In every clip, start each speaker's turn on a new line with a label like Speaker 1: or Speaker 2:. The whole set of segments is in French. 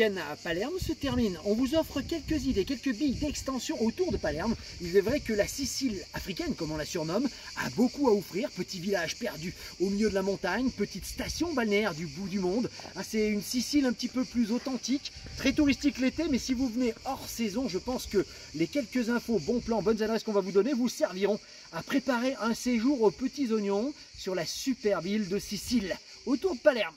Speaker 1: week-end à Palerme se termine. On vous offre quelques idées, quelques billes d'extension autour de Palerme. Il est vrai que la Sicile africaine, comme on la surnomme, a beaucoup à offrir. Petit village perdu au milieu de la montagne, petite station balnéaire du bout du monde. C'est une Sicile un petit peu plus authentique, très touristique l'été, mais si vous venez hors saison, je pense que les quelques infos, bons plans, bonnes adresses qu'on va vous donner vous serviront à préparer un séjour aux petits oignons sur la superbe île de Sicile, autour de Palerme.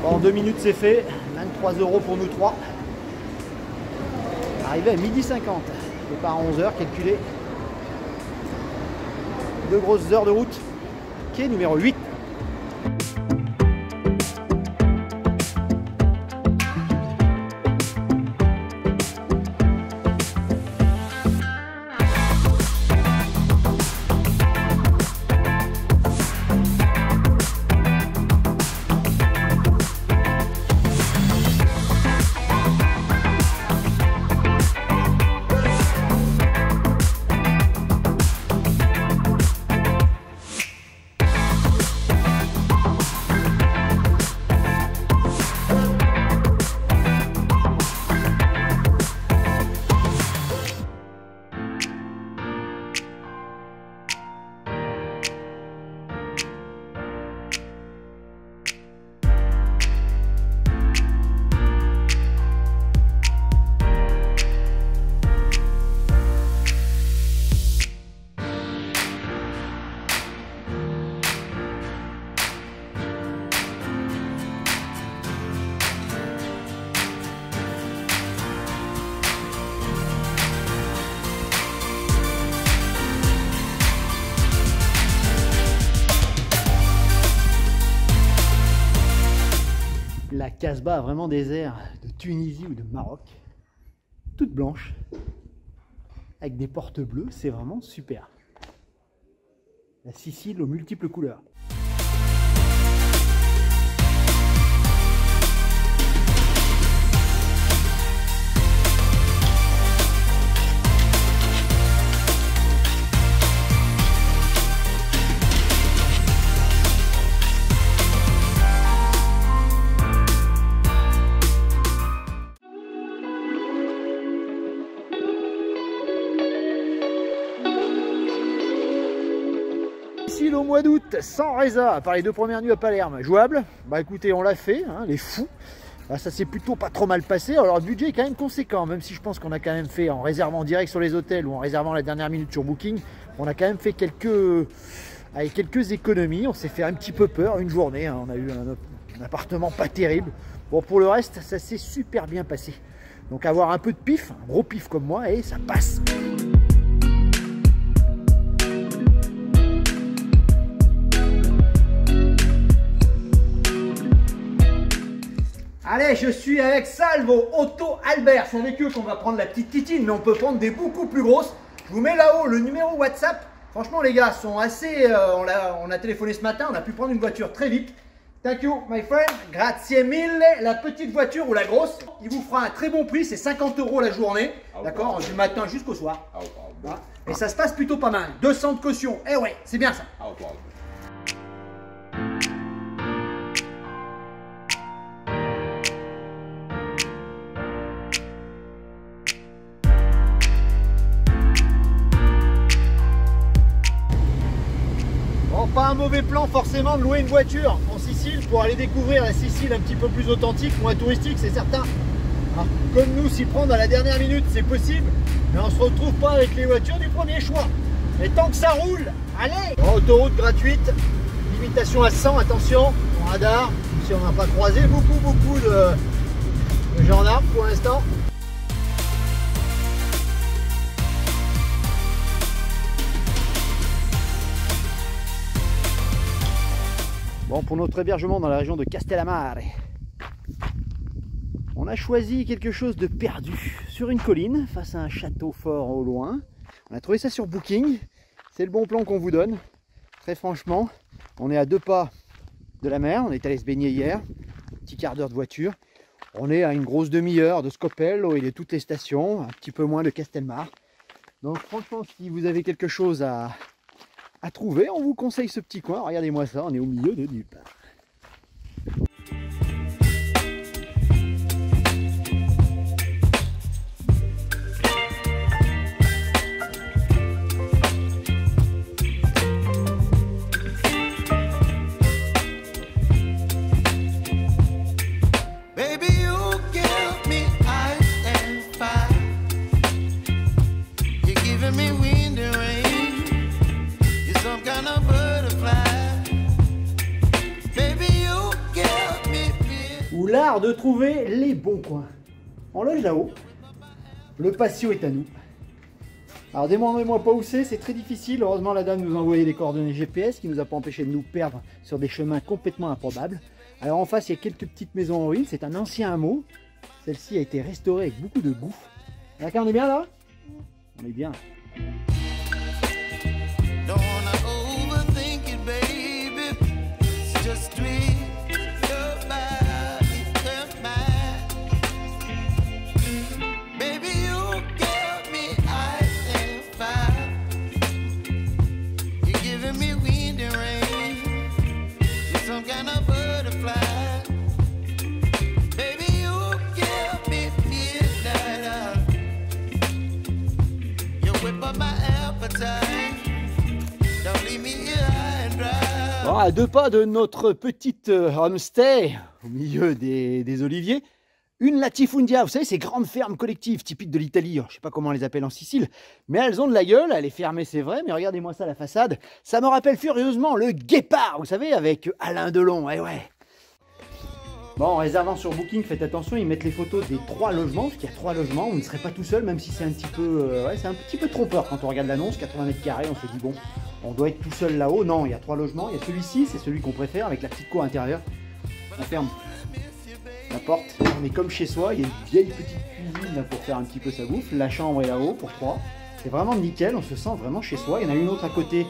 Speaker 1: En 2 minutes c'est fait, 23 € pour nous trois. Arrivé à 12h50, départ à 11h, calculé. 2 grosses heures de route, quai numéro 8. La Casbah a vraiment des airs de Tunisie ou de Maroc, toute blanche, avec des portes bleues, c'est vraiment super. La Sicile aux multiples couleurs. Au mois d'août, sans résa, à part les 2 premières nuits à Palerme, jouable. Bah écoutez, on l'a fait, hein, les fous. Bah, ça s'est plutôt pas trop mal passé. Alors le budget est quand même conséquent, même si je pense qu'on a quand même fait, en réservant direct sur les hôtels ou en réservant la dernière minute sur Booking, on a quand même fait quelques économies. On s'est fait un petit peu peur une journée, hein. On a eu un appartement pas terrible. Bon, pour le reste, ça s'est super bien passé. Donc avoir un peu de pif, un gros pif comme moi, et ça passe. Allez, je suis avec Salvo, Otto, Albert. C'est avec eux qu'on va prendre la petite titine, mais on peut prendre des beaucoup plus grosses. Je vous mets là-haut le numéro WhatsApp. Franchement, les gars, sont assez... on a téléphoné ce matin, on a pu prendre une voiture très vite. Thank you, my friend. Grazie mille. La petite voiture ou la grosse, il vous fera un très bon prix. C'est 50 € la journée. D'accord, du matin jusqu'au soir. Voilà. Et ça se passe plutôt pas mal. 200 de caution. Eh ouais, c'est bien ça. Pas un mauvais plan forcément de louer une voiture en Sicile pour aller découvrir la Sicile un petit peu plus authentique, moins touristique, c'est certain. Alors, comme nous, s'y prendre à la dernière minute, c'est possible, mais on se retrouve pas avec les voitures du premier choix. Et tant que ça roule, allez! Autoroute gratuite, limitation à 100, attention, au radar, si on n'a pas croisé beaucoup de gendarmes pour l'instant. pour notre hébergement dans la région de Castellammare. On a choisi quelque chose de perdu sur une colline face à un château fort au loin. On a trouvé ça sur Booking. C'est le bon plan qu'on vous donne. Très franchement, on est à 2 pas de la mer. On est allé se baigner hier. Un petit quart d'heure de voiture. On est à une grosse demi-heure de Scopello et de toutes les stations. Un petit peu moins de Castellmare. Donc franchement, si vous avez quelque chose à trouver, on vous conseille ce petit coin. Regardez-moi ça, on est au milieu de nulle part. Ou l'art de trouver les bons coins. On loge là-haut. Le patio est à nous. Alors demandez-moi pas où c'est très difficile. Heureusement la dame nous a envoyé les coordonnées GPS qui nous a pas empêché de nous perdre sur des chemins complètement improbables. Alors en face il y a quelques petites maisons en ruine, c'est un ancien hameau. Celle-ci a été restaurée avec beaucoup de goût. D'accord, on est bien là? On est bien. Bon, à 2 pas de notre petite homestay au milieu des oliviers, une latifundia, vous savez, ces grandes fermes collectives typiques de l'Italie, je ne sais pas comment on les appelle en Sicile, mais elles ont de la gueule, elle est fermée c'est vrai, mais regardez-moi ça la façade, ça me rappelle furieusement le Guépard, vous savez, avec Alain Delon, ouais. Bon, en réservant sur Booking, faites attention, ils mettent les photos des 3 logements, parce qu'il y a 3 logements, vous ne serez pas tout seul, même si c'est un petit peu, c'est un petit peu trompeur quand on regarde l'annonce, 80 mètres carrés, on se dit bon, on doit être tout seul là-haut. Non, il y a 3 logements, il y a celui-ci, c'est celui qu'on préfère, avec la petite cour intérieure. On ferme la porte, on est comme chez soi, il y a une vieille petite cuisine là, pour faire un petit peu sa bouffe, la chambre est là-haut pour 3. C'est vraiment nickel, on se sent vraiment chez soi. Il y en a une autre à côté.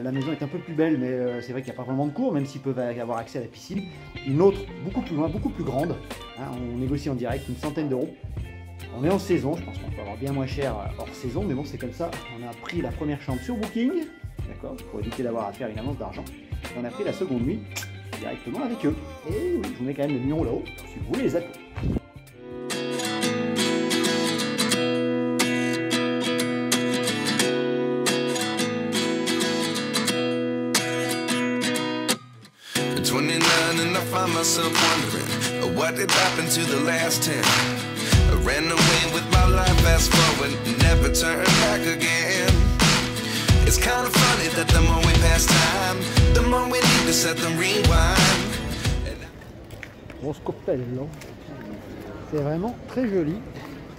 Speaker 1: La maison est un peu plus belle, mais c'est vrai qu'il n'y a pas vraiment de cour, même s'ils peuvent avoir accès à la piscine. Une autre, beaucoup plus loin, beaucoup plus grande. Hein, on négocie en direct, une centaine d'euros. On est en saison, je pense qu'on peut avoir bien moins cher hors saison, mais bon, c'est comme ça. On a pris la première chambre sur Booking, d'accord, pour éviter d'avoir à faire une avance d'argent. Et on a pris la seconde nuit directement avec eux. Et oui, je vous mets quand même le numéro là-haut, si vous voulez les appeler.
Speaker 2: Myself wondering what did happen to the last 10. I ran away with my life, fast forward, never turn back again. It's kind of funny that the more we pass time, the more we need to set them rewind.
Speaker 1: Bon Scopello, c'est vraiment très joli,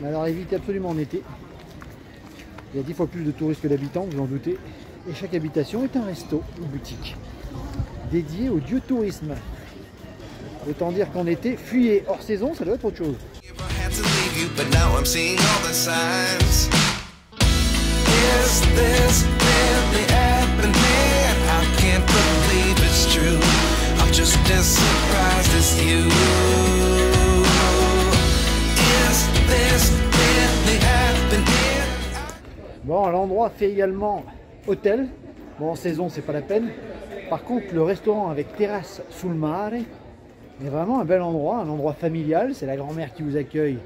Speaker 1: mais alors évitez absolument en été. Il y a 10 fois plus de touristes que d'habitants, vous en doutez, et chaque habitation est un resto, une boutique dédiée au dieu tourisme. Autant dire qu'en été, fuyez hors saison, ça doit être autre chose. Bon, l'endroit fait également hôtel. Bon, en saison, c'est pas la peine. Par contre, le restaurant avec terrasse sul mare est vraiment un bel endroit, un endroit familial. C'est la grand-mère qui vous accueille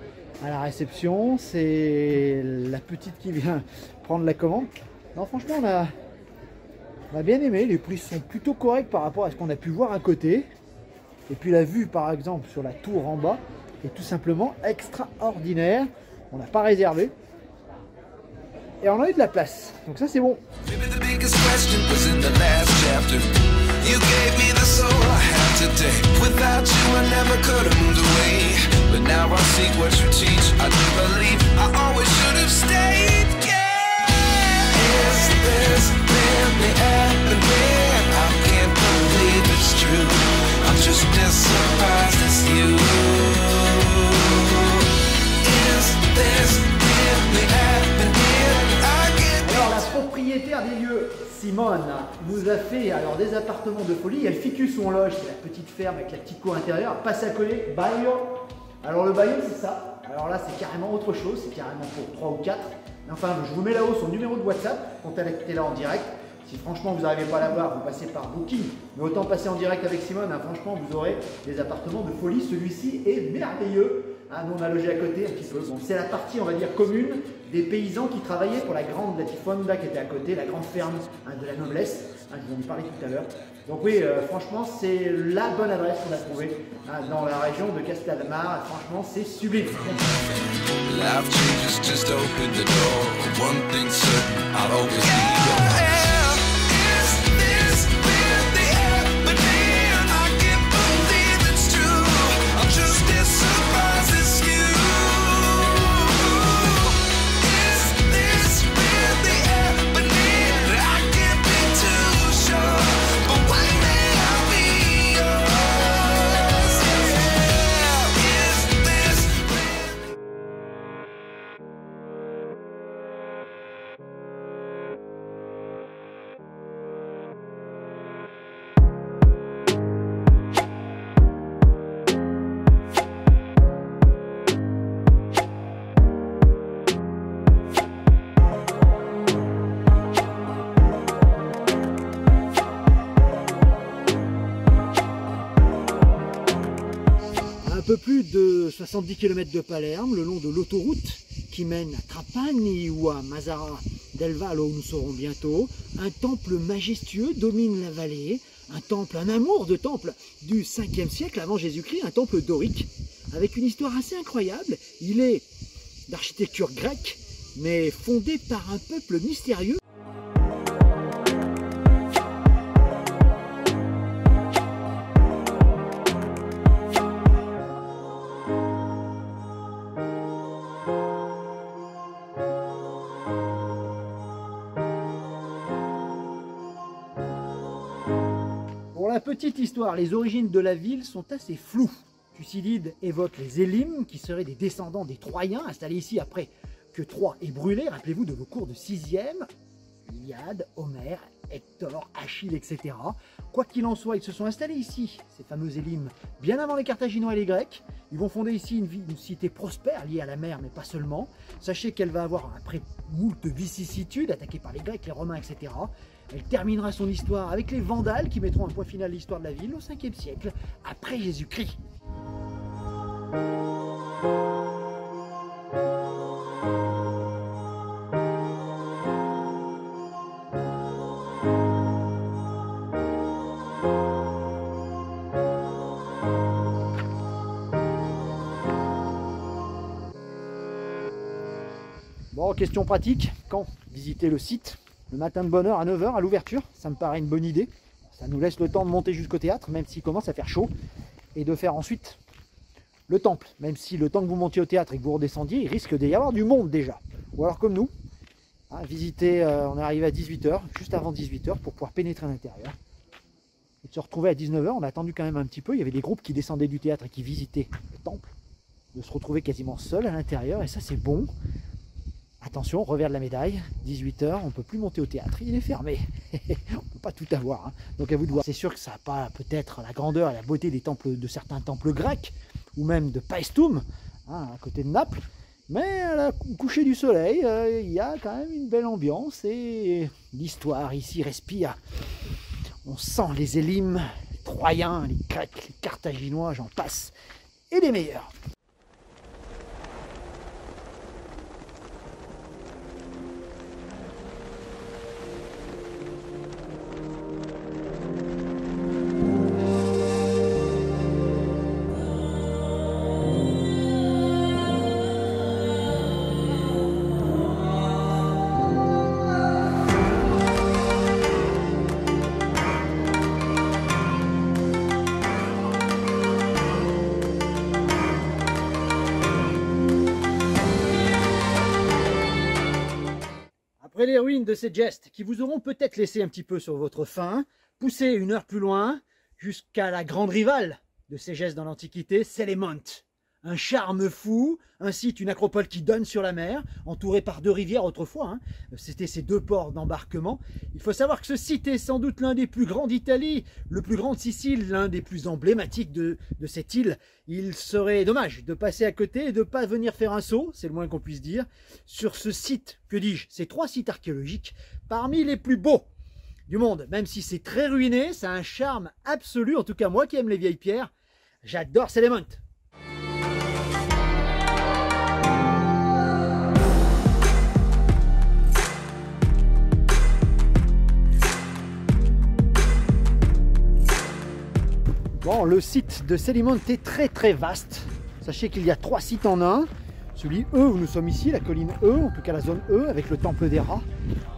Speaker 1: à la réception, c'est la petite qui vient prendre la commande. Non, franchement, on a bien aimé. Les prix sont plutôt corrects par rapport à ce qu'on a pu voir à côté. Et puis la vue, par exemple, sur la tour en bas est tout simplement extraordinaire. On n'a pas réservé. Et on a eu de la place. Donc ça, c'est bon. You gave me the soul I have today. Without you I never could have moved away. But now I see what you teach. I do believe I always should have stayed. Yeah. Is this really happening? I can't believe it's true.
Speaker 2: just as surprised as you. Is this really happening? I get
Speaker 1: Alors la propriétaire des lieux, Simone, nous a fait alors des appartements de folie. Il y a le ficus où on loge, c'est la petite ferme avec la petite cour intérieure. Passe à coller, baillon. Alors le baillon c'est ça. Alors là c'est carrément autre chose, c'est carrément pour 3 ou 4. Enfin je vous mets là-haut son numéro de WhatsApp quand elle est là en direct. Si franchement vous n'arrivez pas à la voir, vous passez par Booking. Mais autant passer en direct avec Simone, hein, franchement vous aurez des appartements de folie. Celui-ci est merveilleux. Ah, nous on a logé à côté un petit peu. Bon, c'est la partie on va dire commune des paysans qui travaillaient pour la grande latifonda qui était à côté, la grande ferme hein, de la noblesse. Hein, je vous en ai parlé tout à l'heure. Donc oui, franchement c'est la bonne adresse qu'on a trouvée hein, dans la région de Castelmar. Franchement c'est sublime.
Speaker 2: life changes, just open the door. One thing's certain, I'll always be yours.
Speaker 1: Un peu plus de 70 km de Palerme, le long de l'autoroute qui mène à Trapani ou à Mazara del Vallo, où nous serons bientôt. Un temple majestueux domine la vallée, un amour de temple du 5e siècle avant Jésus-Christ, un temple dorique, avec une histoire assez incroyable. Il est d'architecture grecque, mais fondé par un peuple mystérieux. Pour la petite histoire, les origines de la ville sont assez floues. Thucydide évoque les Élymes, qui seraient des descendants des Troyens, installés ici après que Troie est brûlée. Rappelez-vous de vos cours de 6e, Iliade, Homère, Hector, Achille, etc. Quoi qu'il en soit, ils se sont installés ici, ces fameux Élymes, bien avant les Carthaginois et les Grecs. Ils vont fonder ici une cité prospère, liée à la mer, mais pas seulement. Sachez qu'elle va avoir, après moult vicissitudes, attaquée par les Grecs, les Romains, etc. Elle terminera son histoire avec les Vandales, qui mettront un point final à l'histoire de la ville au 5e siècle, après Jésus-Christ. Bon, question pratique, quand visiter le site? Le matin de bonne heure à 9 h à l'ouverture, ça me paraît une bonne idée. Ça nous laisse le temps de monter jusqu'au théâtre, même s'il commence à faire chaud, et de faire ensuite le temple. Même si le temps que vous montiez au théâtre et que vous redescendiez, il risque d'y avoir du monde déjà. Ou alors comme nous, hein, visiter, on est arrivé à 18 h, juste avant 18 h, pour pouvoir pénétrer à l'intérieur. Et de se retrouver à 19 h, on a attendu quand même un petit peu, il y avait des groupes qui descendaient du théâtre et qui visitaient le temple. De se retrouver quasiment seul à l'intérieur, et ça c'est bon. Attention, revers de la médaille, 18 h, on ne peut plus monter au théâtre, il est fermé. On ne peut pas tout avoir, hein. Donc à vous de voir. C'est sûr que ça n'a pas peut-être la grandeur et la beauté des temples, de certains temples grecs, ou même de Paestum, hein, à côté de Naples. Mais à au coucher du soleil, il y a quand même une belle ambiance et l'histoire ici respire. On sent les Élymes, les Troyens, les Grecs, les Carthaginois, j'en passe, et les meilleurs. Après les ruines de ces gestes qui vous auront peut-être laissé un petit peu sur votre faim, poussez 1 heure plus loin jusqu'à la Grande Rivale, de ces gestes dans l'Antiquité, Selimont. Un charme fou, un site, une acropole qui donne sur la mer, entouré par 2 rivières autrefois, hein. C'était ces 2 ports d'embarquement. Il faut savoir que ce site est sans doute l'un des plus grands d'Italie, le plus grand de Sicile, l'un des plus emblématiques de cette île. Il serait dommage de passer à côté et de ne pas venir faire un saut, c'est le moins qu'on puisse dire, sur ce site, que dis-je, ces 3 sites archéologiques, parmi les plus beaux du monde. Même si c'est très ruiné, ça a un charme absolu, en tout cas moi qui aime les vieilles pierres, j'adore Selimont. Bon, le site de Selimont est très vaste. Sachez qu'il y a 3 sites en un. Celui E où nous sommes ici, la colline E, en tout cas la zone E, avec le temple des rats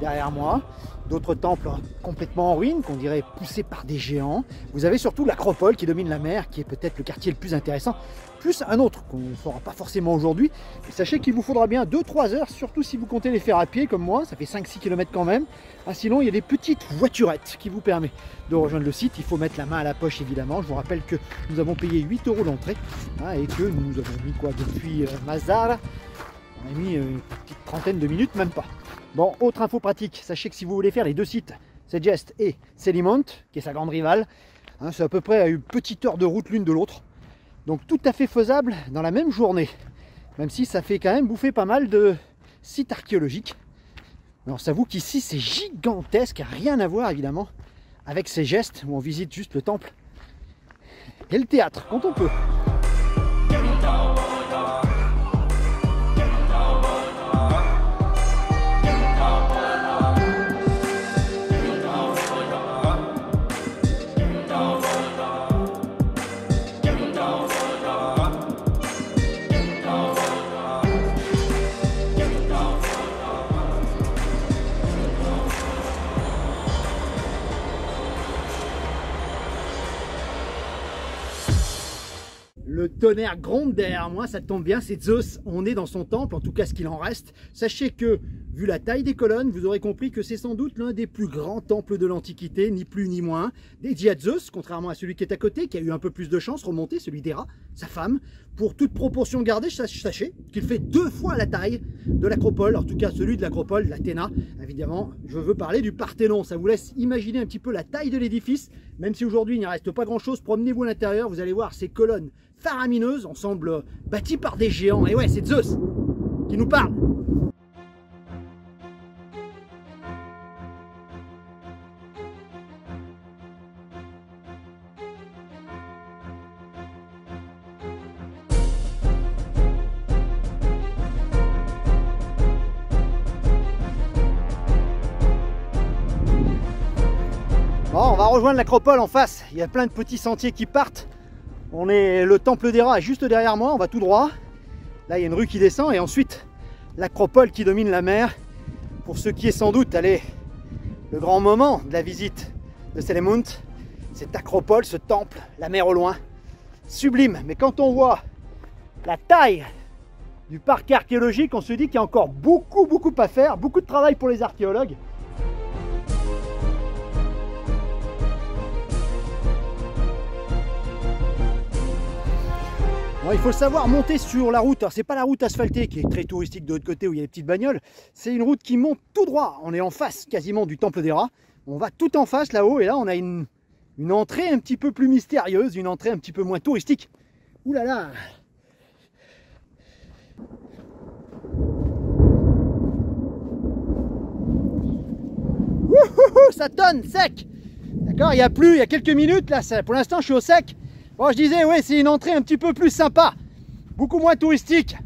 Speaker 1: derrière moi. D'autres temples complètement en ruine, qu'on dirait poussés par des géants. Vous avez surtout l'acropole qui domine la mer, qui est peut-être le quartier le plus intéressant. Plus un autre qu'on ne fera pas forcément aujourd'hui. Sachez qu'il vous faudra bien 2-3 heures, surtout si vous comptez les faire à pied comme moi. Ça fait 5-6 km quand même. Ah, sinon, il y a des petites voiturettes qui vous permettent de rejoindre le site. Il faut mettre la main à la poche évidemment. Je vous rappelle que nous avons payé 8 € l'entrée, hein, et que nous avons mis quoi depuis Mazara. On a mis une petite trentaine de minutes, même pas. Bon, autre info pratique, sachez que si vous voulez faire les 2 sites, Segest et Selimont, qui est sa grande rivale, hein, c'est à peu près à une petite heure de route l'une de l'autre. Donc tout à fait faisable dans la même journée, même si ça fait quand même bouffer pas mal de sites archéologiques. Alors ça s'avoue qu'ici c'est gigantesque, rien à voir évidemment avec Segest, où on visite juste le temple et le théâtre quand on peut. Le tonnerre gronde derrière moi, ça tombe bien, c'est Zeus, on est dans son temple, en tout cas ce qu'il en reste. Sachez que, vu la taille des colonnes, vous aurez compris que c'est sans doute l'un des plus grands temples de l'Antiquité, ni plus ni moins, dédié à Zeus, contrairement à celui qui est à côté, qui a eu un peu plus de chance, remonté, celui d'Héra, sa femme. Pour toute proportion gardée, sachez qu'il fait 2 fois la taille de l'acropole, en tout cas celui de l'acropole d'Athéna. Évidemment, je veux parler du Parthénon, ça vous laisse imaginer un petit peu la taille de l'édifice, même si aujourd'hui il n'y reste pas grand chose, promenez-vous à l'intérieur, vous allez voir ces colonnes faramineuses, ensemble bâties par des géants, et ouais, c'est Zeus qui nous parle. Bon, on va rejoindre l'acropole en face, il y a plein de petits sentiers qui partent. On est le temple des rats juste derrière moi, on va tout droit. Là, il y a une rue qui descend et ensuite l'acropole qui domine la mer. Pour ce qui est sans doute, allez, le grand moment de la visite de Selimont, cette acropole, ce temple, la mer au loin, sublime. Mais quand on voit la taille du parc archéologique, on se dit qu'il y a encore beaucoup à faire, beaucoup de travail pour les archéologues. Bon, il faut le savoir, monter sur la route, alors c'est pas la route asphaltée qui est très touristique de l'autre côté où il y a les petites bagnoles, c'est une route qui monte tout droit, on est en face quasiment du temple des rats, on va tout en face là-haut et là on a une entrée un petit peu plus mystérieuse, une entrée un petit peu moins touristique. Ouh là là! Wouhou, ça tonne sec! D'accord, il n'y a plus, il y a quelques minutes là, pour l'instant je suis au sec. Bon, je disais, ouais, c'est une entrée un petit peu plus sympa, beaucoup moins touristique.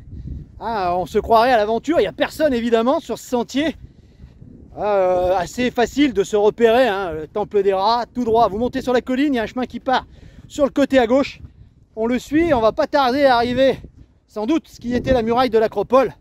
Speaker 1: Ah, on se croirait à l'aventure, il n'y a personne évidemment sur ce sentier. Assez facile de se repérer, hein, le temple des rats, tout droit. Vous montez sur la colline, il y a un chemin qui part sur le côté à gauche. On le suit, on va pas tarder à arriver, sans doute, ce qui était la muraille de l'acropole.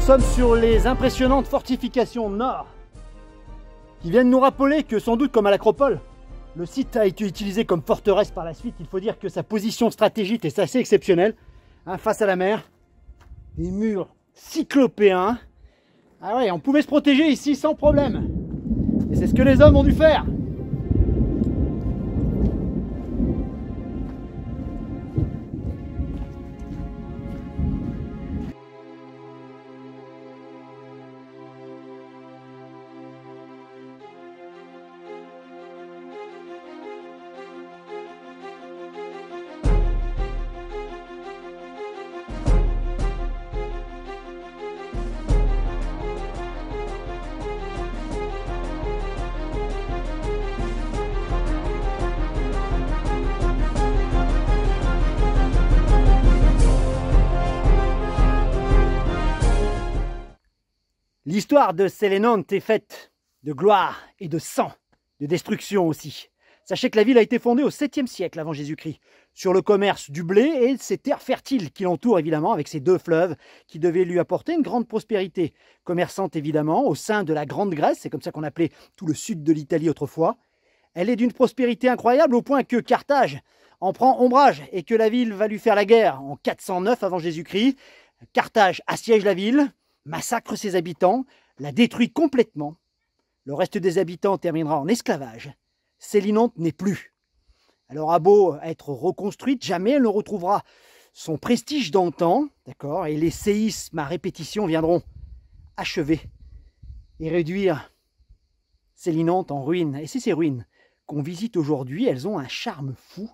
Speaker 1: Nous sommes sur les impressionnantes fortifications nord qui viennent nous rappeler que, sans doute comme à l'Acropole, le site a été utilisé comme forteresse par la suite. Il faut dire que sa position stratégique est assez exceptionnelle, hein, face à la mer. Des murs cyclopéens. Ah ouais, on pouvait se protéger ici sans problème. Et c'est ce que les hommes ont dû faire. L'histoire de Sélénonte est faite de gloire et de sang, de destruction aussi. Sachez que la ville a été fondée au 7e siècle avant Jésus-Christ, sur le commerce du blé et ses terres fertiles qui l'entourent évidemment, avec ses 2 fleuves qui devaient lui apporter une grande prospérité. Commerçante évidemment, au sein de la Grande Grèce, c'est comme ça qu'on appelait tout le sud de l'Italie autrefois. Elle est d'une prospérité incroyable au point que Carthage en prend ombrage et que la ville va lui faire la guerre en 409 avant Jésus-Christ. Carthage assiège la ville, massacre ses habitants, la détruit complètement. Le reste des habitants terminera en esclavage. Sélinonte n'est plus. Elle aura beau être reconstruite, jamais elle ne retrouvera son prestige d'antan, d'accord, et les séismes à répétition viendront achever et réduire Sélinonte en ruines. Et c'est ces ruines qu'on visite aujourd'hui, elles ont un charme fou.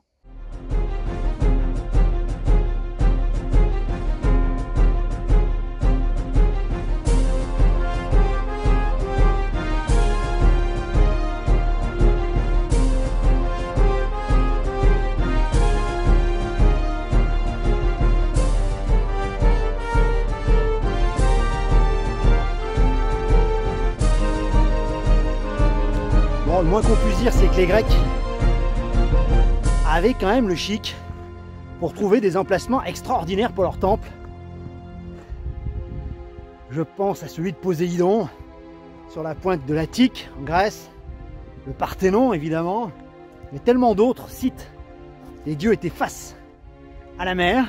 Speaker 1: Le moins qu'on puisse dire, c'est que les Grecs avaient quand même le chic pour trouver des emplacements extraordinaires pour leur temple. Je pense à celui de Poséidon, sur la pointe de l'Attique, en Grèce, le Parthénon évidemment, mais tellement d'autres sites. Les dieux étaient face à la mer.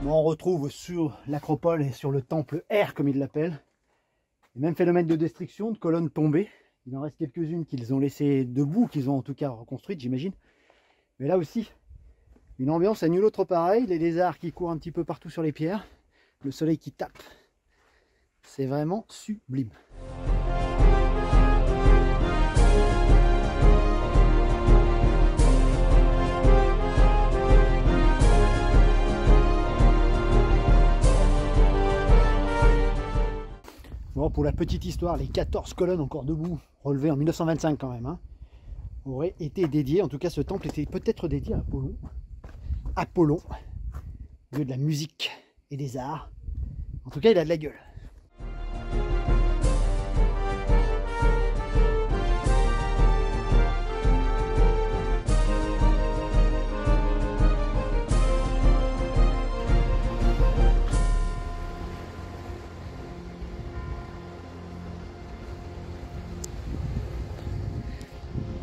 Speaker 1: On retrouve sur l'Acropole et sur le temple R, comme ils l'appellent, le même phénomène de destruction, de colonnes tombées. Il en reste quelques-unes qu'ils ont laissées debout, qu'ils ont en tout cas reconstruites, j'imagine. Mais là aussi, une ambiance à nul autre pareil, les lézards qui courent un petit peu partout sur les pierres, le soleil qui tape. C'est vraiment sublime. Bon, pour la petite histoire, les 14 colonnes encore debout, relevées en 1925 quand même, hein, auraient été dédiées, en tout cas ce temple était peut-être dédié à Apollon. Apollon, dieu de la musique et des arts. En tout cas, il a de la gueule.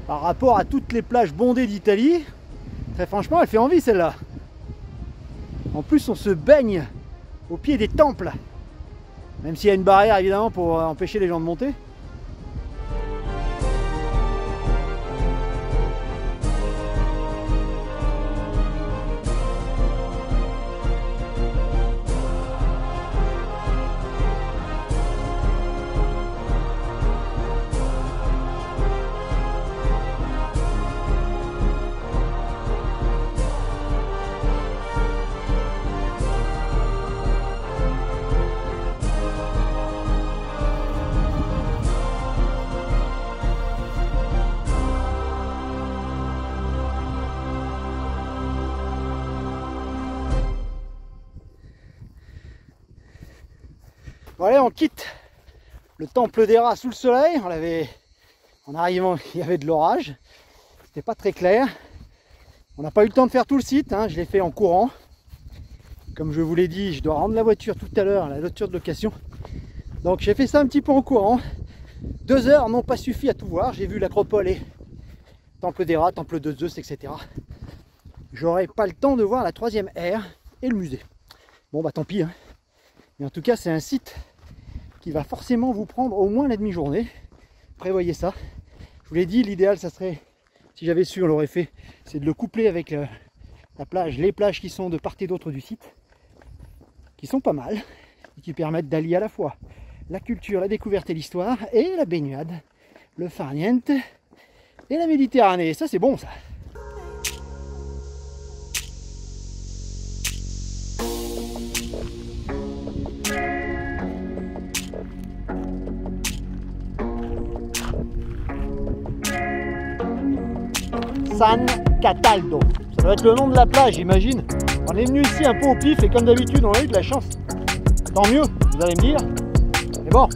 Speaker 1: Par rapport à toutes les plages bondées d'Italie, très franchement, elle fait envie celle-là. En plus, on se baigne au pied des temples, même s'il y a une barrière évidemment pour empêcher les gens de monter. Bon allez, on quitte le temple des rats sous le soleil. En arrivant, il y avait de l'orage. C'était pas très clair. On n'a pas eu le temps de faire tout le site, hein. Je l'ai fait en courant. Comme je vous l'ai dit, je dois rendre la voiture tout à l'heure, la voiture de location. Donc j'ai fait ça un petit peu en courant. 2 heures n'ont pas suffi à tout voir. J'ai vu l'acropole et temple des rats, temple de Zeus, etc. J'aurai pas le temps de voir la 3e aire et le musée. Bon bah tant pis, hein. Mais en tout cas c'est un site qui va forcément vous prendre au moins la demi-journée. Prévoyez ça. Je vous l'ai dit, l'idéal ça serait, si j'avais su on l'aurait fait, c'est de le coupler avec la plage, les plages qui sont de part et d'autre du site, qui sont pas mal, et qui permettent d'allier à la fois la culture, la découverte et l'histoire, et la baignade, le farniente et la Méditerranée. Ça c'est bon ça. San Cataldo, ça doit être le nom de la plage, j'imagine. On est venu ici un peu au pif et comme d'habitude on a eu de la chance. Tant mieux, vous allez me dire. Mais bon,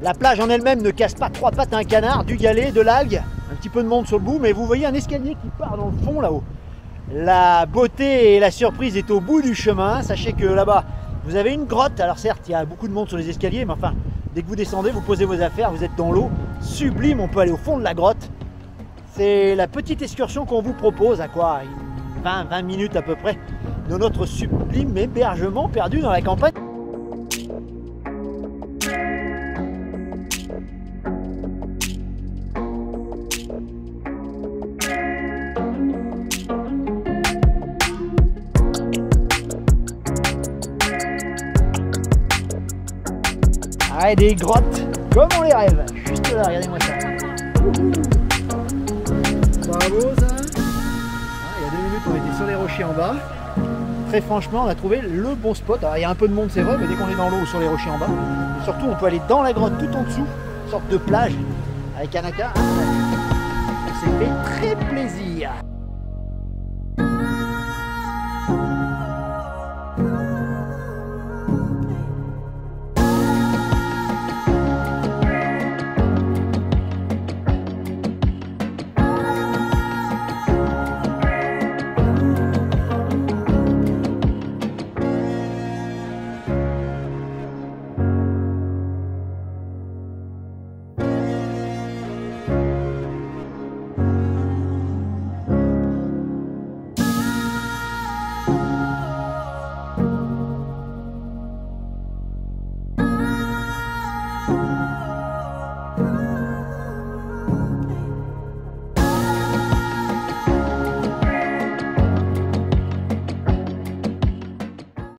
Speaker 1: la plage en elle-même ne casse pas 3 pattes à un canard, du galet, de l'algue, un petit peu de monde sur le bout, mais vous voyez un escalier qui part dans le fond là-haut. La beauté et la surprise est au bout du chemin. Sachez que là-bas, vous avez une grotte. Alors certes, il y a beaucoup de monde sur les escaliers, mais enfin, dès que vous descendez, vous posez vos affaires, vous êtes dans l'eau. Sublime, on peut aller au fond de la grotte. C'est la petite excursion qu'on vous propose à quoi 20 minutes à peu près de notre sublime hébergement perdu dans la campagne. Ah, des grottes comme on les rêve. Juste là, regardez-moi ça. Bravo ça. Il y a 2 minutes on était sur les rochers en bas. Très franchement on a trouvé le bon spot. Alors il y a un peu de monde c'est vrai, mais dès qu'on est dans l'eau ou sur les rochers en bas, et surtout on peut aller dans la grotte tout en dessous, une sorte de plage avec un acca. On s'est fait très plaisir.